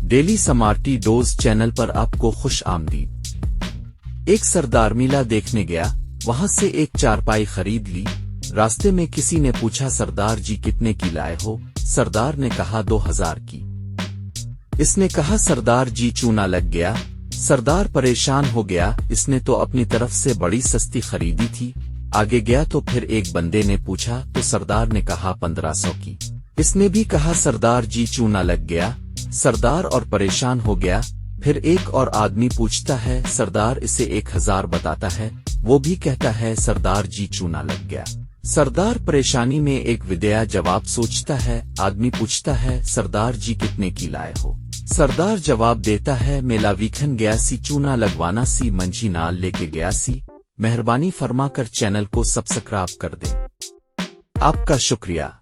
Daily smarty dose channel पर आपको खुश आमदीद। एक सरदार मेला देखने गया, वहां से एक चारपाई खरीद ली। रास्ते में किसी ने पूछा, सरदार जी कितने की लाए हो? सरदार ने कहा 2000 की। इसने कहा, सरदार जी चूना लग गया। सरदार परेशान हो गया, इसने तो अपनी तरफ से बड़ी सस्ती खरीदी थी। आगे गया तो फिर एक बंदे ने पूछा तो सरदार ने कहा 1500 की। इसने भी कहा, सरदार जी चूना लग गया। सरदार और परेशान हो गया। फिर एक और आदमी पूछता है, सरदार इसे 1000 बताता है। वो भी कहता है, सरदार जी चूना लग गया। सरदार परेशानी में एक विदया जवाब सोचता है। आदमी पूछता है, सरदार जी कितने की लाए हो? सरदार जवाब देता है, मेला वीखन गया सी, चूना लगवाना सी, मंझी नाल लेके गया सी। मेहरबानी फरमाकर चैनल को सब्सक्राइब कर दें। आपका शुक्रिया।